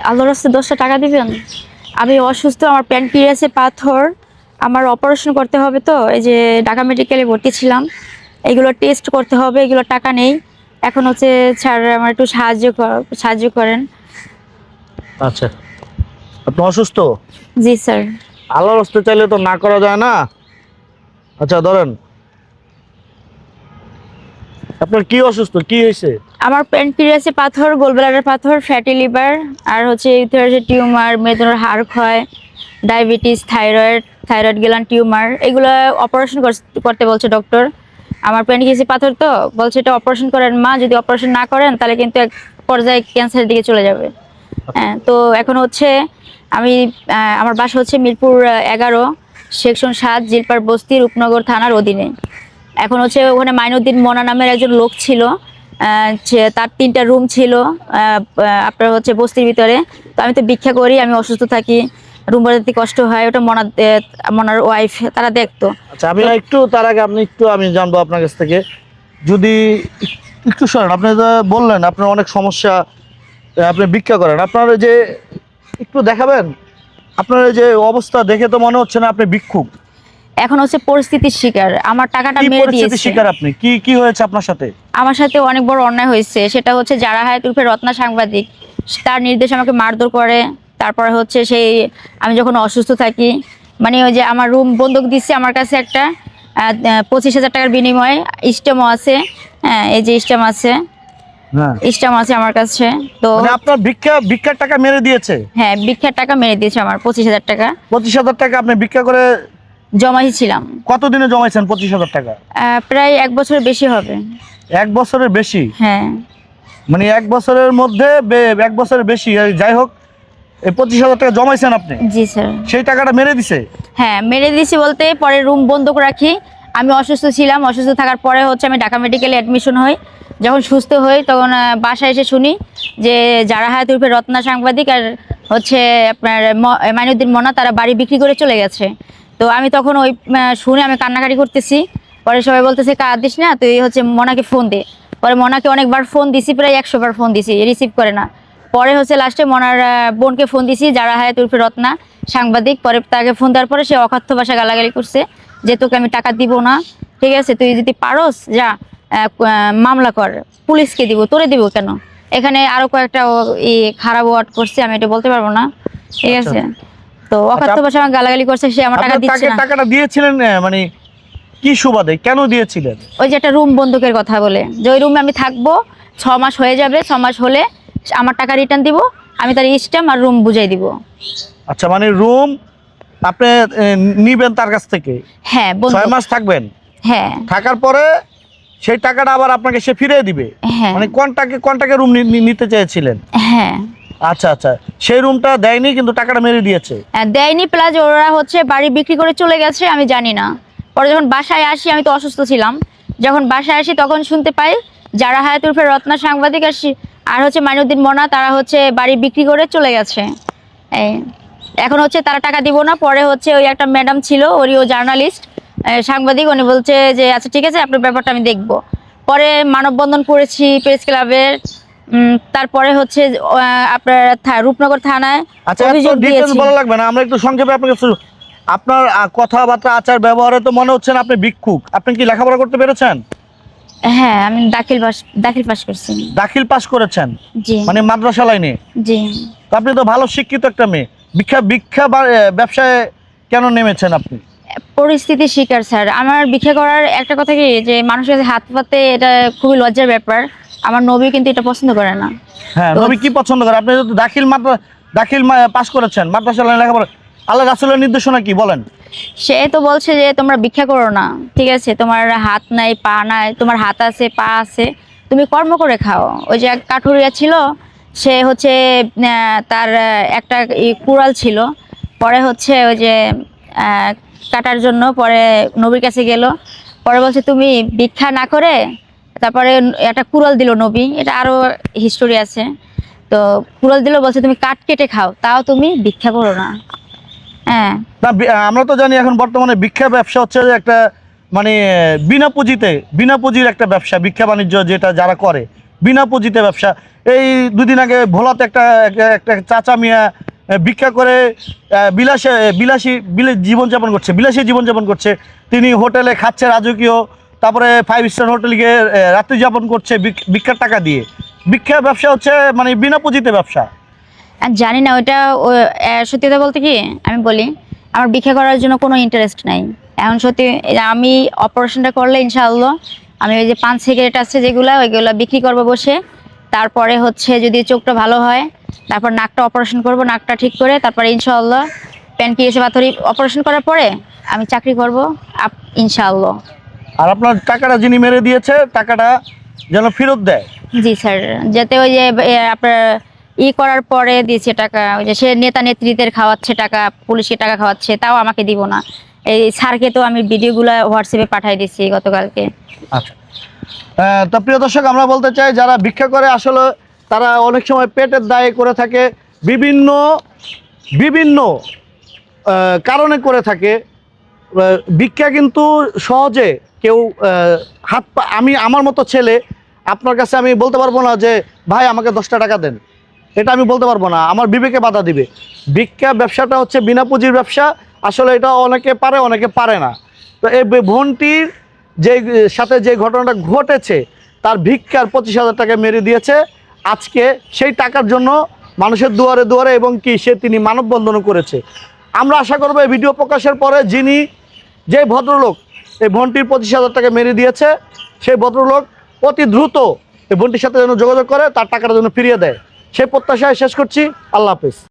আল্লাহর রাস্তায় 10টা টাকা দিবেন? আমি অসুস্থ, আমার প্যানক্রিয়াসে পাথর, আমার অপারেশন করতে হবে, তো এই যে ঢাকা মেডিকেলে ভর্তি ছিলাম, এগুলো টেস্ট করতে হবে, এগুলো টাকা নেই। এখন হচ্ছে স্যার আমার একটু সাহায্য করেন। আচ্ছা, আপনি অসুস্থ? জি স্যার। আল্লাহর রাস্তায় চাইলে তো না করা যায় না। আচ্ছা ধরেন, আপনার কি অসুস্থ, কি হয়েছে? আমার প্যানক্রিয়াসে পাথর, গোলব্লাডার পাথর, ফ্যাটি লিভার, আর হচ্ছে ইউথেরাসের টিউমার, মেদুলার হাড় ক্ষয়, ডায়াবেটিস, থাইরয়েড গ্ল্যান্ড টিউমার, এগুলো অপারেশন করতে বলছে ডক্টর। আমার প্যানক্রিয়াসে পাথর, তো বলছে এটা অপারেশন করেন মা, যদি অপারেশন না করেন তাহলে কিন্তু এক পর্যায়ে ক্যান্সারের দিকে চলে যাবে। হ্যাঁ, তো এখন হচ্ছে আমি আমার বাসা হচ্ছে মিরপুর 11, সেকশন 7, জিলপার বস্তি, রূপনগর থানার অধীনে। এখন হচ্ছে ওখানে মাইনুদ্দিন মোনা নামের একজন লোক ছিল, তার 3টা রুম ছিল আপনার হচ্ছে বস্তির ভিতরে। তো আমি তো ভিক্ষা করি, আমি অসুস্থ থাকি, রুম বাজাতে কষ্ট হয়, ওটা মনার ওয়াইফ তারা দেখতো। আচ্ছা, আমি একটু তার আগে আমি জানবো আপনার কাছ থেকে, যদি একটু শোনেন। আপনি তো বললেন আপনার অনেক সমস্যা, আপনি ভিক্ষা করেন। আপনার যে একটু দেখাবেন, আপনার এই যে অবস্থা দেখে তো মনে হচ্ছে না আপনি ভিক্ষুক। এখন হচ্ছে পরিস্থিতির শিকার, আমার টাকাটা কি মেরে পরিস্থিতির দিয়েছে। শিকার আপনি? কি কি হয়েছে আপনার সাথে? আমার সাথে অনেক বড় অন্যায় হয়েছে, সেটা হচ্ছে যারা হায়াত উর্ফে রত্না সাংবাদিক, তার নির্দেশে আমাকে মারধর করে। তারপরে হচ্ছে সেই আমি যখন অসুস্থ থাকি, মানে ওই যে আমার রুম বন্ধক দিচ্ছে আমার কাছে একটা 25,000 টাকার বিনিময়ে, স্ট্যাম্পও আছে। হ্যাঁ, এই যে স্ট্যাম্প আছে, হ্যাঁ, স্ট্যাম্প আছে আমার কাছে। তো মানে আপনার ভিক্ষার টাকা মেরে দিয়েছে? হ্যাঁ, ভিক্ষার টাকা মেরে দিয়েছে আমার 25,000 টাকা। 25,000 টাকা আপনি ভিক্ষা করে জমাইছিলাম। কতদিনে জমাইছেন 25,000 টাকা? প্রায় 1 বছরের বেশি হবে। 1 বছরের বেশি? হ্যাঁ। মানে 1 বছরের মধ্যে 1 বছরের বেশি, যাই হোক, এই 25,000 টাকা জমাইছেন আপনি? জি স্যার। সেই টাকাটা মেরে দিছে? হ্যাঁ, মেরে দিয়েছি বলতে পরে রুম বন্ধক রাখি। আমি অসুস্থ ছিলাম, অসুস্থ থাকার পরে হচ্ছে আমি ঢাকা মেডিকেলে অ্যাডমিশন হই। যখন সুস্থ হই তখন বাসায় এসে শুনি যে যারা হায়াত উর্ফে রত্না সাংবাদিক আর হচ্ছে আপনার মাইনুদ্দিন মোনা, তারা বাড়ি বিক্রি করে চলে গেছে। তো আমি তখন ওই শুনে আমি কান্নাকাটি করতেছি। পরে সবাই বলতেছে কাঁদিস না, তুই হচ্ছে মোনাকে ফোন দে। পরে মোনাকে অনেকবার ফোন দিছি, প্রায় 100 বার ফোন দিছি, রিসিভ করে না। পরে হচ্ছে লাস্টে মোনার বোনকে ফোন দিছি, যারা হায়াত উর্ফে রত্না সাংবাদিক। পরে তাকে ফোন দেওয়ার পরে সে অকথ্য ভাষা গালাগালি করছে যে তোকে আমি টাকা দিব না, ঠিক আছে, তুই যদি পারস যা মামলা কর, পুলিশকে দিব, তোরে দিব কেন। এখানে আরো কয়েকটা খারাপ ওয়ার্ড করছে, আমি এটা বলতে পারবো না, ঠিক আছে। তো অকথ্য ভাষা আমার গালাগালি করছে, সে আমার টাকা দিচ্ছে না। টাকাটা দিয়েছিলেন মানে কি সুবাদে, কেন দিয়েছিলেন? ওই যে একটা রুম বন্ধকের কথা বলে, যে ওই রুমে আমি থাকবো, 6 মাস হয়ে যাবে, 6 মাস হলে আমার টাকা রিটার্ন দিব, আমি তার স্ট্যাম্প আর রুম বুঝাই দিব। আচ্ছা, মানে রুম আপনি নিবেন তার কাছ থেকে? হ্যাঁ, 6 মাস থাকবেন? হ্যাঁ। থাকার পরে সেই টাকাটা আবার আপনাকে সে ফিরিয়ে দিবে? হ্যাঁ। মানে কোনটাকে রুম নিতে চেয়েছিলেন? হ্যাঁ। আচ্ছা আচ্ছা, সেই রুমটা দেয়নি কিন্তু টাকাটা মেরে দিয়েছে? দেয়নি, প্লাস ওরা হচ্ছে বাড়ি বিক্রি করে চলে গেছে, আমি জানি না। পরে যখন বাসায় আসি, আমি তো অসুস্থ ছিলাম, যখন বাসায় আসি তখন শুনতে পাই যারা হায়াত উর্ফে রত্না সাংবাদিক আর হচ্ছে মাইনুদ্দিন মোনা, তারা হচ্ছে বাড়ি বিক্রি করে চলে গেছে। এই এখন হচ্ছে তারা টাকা দিব না। পরে হচ্ছে ওই একটা ম্যাডাম ছিল, ওরিও জার্নালিস্ট সাংবাদিক, উনি বলছে যে আচ্ছা ঠিক আছে, আপনার ব্যাপারটা আমি দেখব। পরে মানববন্ধন করেছি প্রেস ক্লাবের। তারপরে হচ্ছে আপনার রূপনগর থানায় আচ্ছা, অভিযোগ দিয়েছি। বলা লাগবে না, আমরা একটু সংক্ষেপে আপনাকে আপনার কথাবার্তা, আচার ব্যবহারে তো মনে হচ্ছে না আপনি ভিক্ষুক। আপনি কি লেখাপড়া করতে পেরেছেন? হ্যাঁ, আমি দাখিল পাস করছি। দাখিল পাস করেছেন? জি। মানে মাদ্রাসা লাইনে? জি। তো আপনি তো ভালো শিক্ষিত একটা মেয়ে, ভিক্ষা ব্যবসায় কেন নেমেছেন আপনি? পরিস্থিতির শিকার স্যার। আমার ভিক্ষা করার একটা কথা কি, যে মানুষের কাছে হাত পাতে এটা খুবই লজ্জার ব্যাপার। আমার নবী কিন্তু এটা পছন্দ করে না। হ্যাঁ, নবী কি পছন্দ করে? আপনি তো দাখিল পাস করেছেন, মাদ্রাসা লাইনে লেখাপড়া, আল্লাহ রাসূলের নির্দেশনা কি বলেন? সে তো বলছে যে তোমরা ভিক্ষা করো না, ঠিক আছে, তোমার হাত নাই পা নাই, তোমার হাত আছে পা আছে, তুমি কর্ম করে খাও। ওই যে এক কাঠুরিয়া ছিল, সে হচ্ছে তার একটা কুড়াল ছিল, পরে হচ্ছে ওই যে কাটার জন্য পরে নবীর কাছে গেল। পরে বলছে তুমি ভিক্ষা না করে, তারপরে একটা কুড়াল দিল নবী, এটা আরো হিস্টোরি আছে। তো কুড়াল দিল, বলছে তুমি কাঠ কেটে খাও, তাও তুমি ভিক্ষা করো না। হ্যাঁ, না, আমরা তো জানি এখন বর্তমানে ভিক্ষা ব্যবসা হচ্ছে যে একটা মানে বিনা পুঁজির একটা ব্যবসা, ভিক্ষা বাণিজ্য যেটা যারা করে বিনা পুঁজিতে ব্যবসা। এই 2 দিন আগে ভোলাতে একটা একটা চাচা মিয়া ভিক্ষা করে বিলাসী জীবনযাপন করছে, বিলাসী জীবনযাপন করছে। তিনি হোটেলে খাচ্ছে রাজকীয়, তারপরে 5 স্টার হোটেলে গিয়ে রাত্রি যাপন করছে ভিক্ষার টাকা দিয়ে। ভিক্ষা ব্যবসা হচ্ছে মানে বিনা পুঁজিতে ব্যবসা। আর জানি না ওইটা সত্যি কথা বলতে কি আমি বলি, আমার ভিক্ষা করার জন্য কোনো ইন্টারেস্ট নাই এখন। সত্যি আমি অপারেশনটা করলে ইনশাআল্লাহ আমি ওই যে পান সিগারেট আছে যেগুলো ওইগুলো বিক্রি করবো বসে। তারপরে হচ্ছে যদি চোখটা ভালো হয় তারপর নাকটা অপারেশন করব, নাকটা ঠিক করে তারপরে ইনশাআল্লাহ প্যানক্রিয়াসে পাথরি অপারেশন করার পরে আমি চাকরি করব ইনশাআল্লাহ। আর আপনার টাকাটা যিনি মেরে দিয়েছে টাকাটা যেন ফেরত দেয়। জি স্যার, যাতে ওই যে আপনার করার পরে দিয়েছে টাকা, ওই যে সে নেতা নেত্রীদের খাওয়াচ্ছে টাকা, পুলিশকে টাকা খাওয়াচ্ছে, তাও আমাকে দিব না। এই স্যারকে তো আমি ভিডিওগুলো হোয়াটসঅ্যাপে পাঠিয়ে দিচ্ছি গতকালকে। আচ্ছা, তো প্রিয় দর্শক, আমরা বলতে চাই যারা ভিক্ষা করে আসলে তারা অনেক সময় পেটের দায়ে করে থাকে, বিভিন্ন বিভিন্ন কারণে করে থাকে। ভিক্ষা কিন্তু সহজে কেউ হাত পা, আমি আমার মতো ছেলে আপনার কাছে আমি বলতে পারবো না যে ভাই আমাকে 10টা টাকা দেন, এটা আমি বলতে পারবো না, আমার বিবেকে বাধা দিবে। ভিক্ষা ব্যবসাটা হচ্ছে বিনা পুঁজির ব্যবসা। আসলে এটা অনেকে পারে অনেকে পারে না। তো এই বোনটির যে সাথে যে ঘটনাটা ঘটেছে, তার ভিক্ষার 25,000 টাকা মেরে দিয়েছে। আজকে সেই টাকার জন্য মানুষের দুয়ারে দুয়ারে এবং তিনি মানববন্ধনও করেছে। আমরা আশা করবো এই ভিডিও প্রকাশের পরে যে ভদ্রলোক এই বোনটির 25,000 টাকা মেরে দিয়েছে, সেই ভদ্রলোক অতি দ্রুত এই বোনটির সাথে যেন যোগাযোগ করে তার টাকাটা যেন ফিরিয়ে দেয়, সেই প্রত্যাশায় শেষ করছি। আল্লাহ হাফেজ।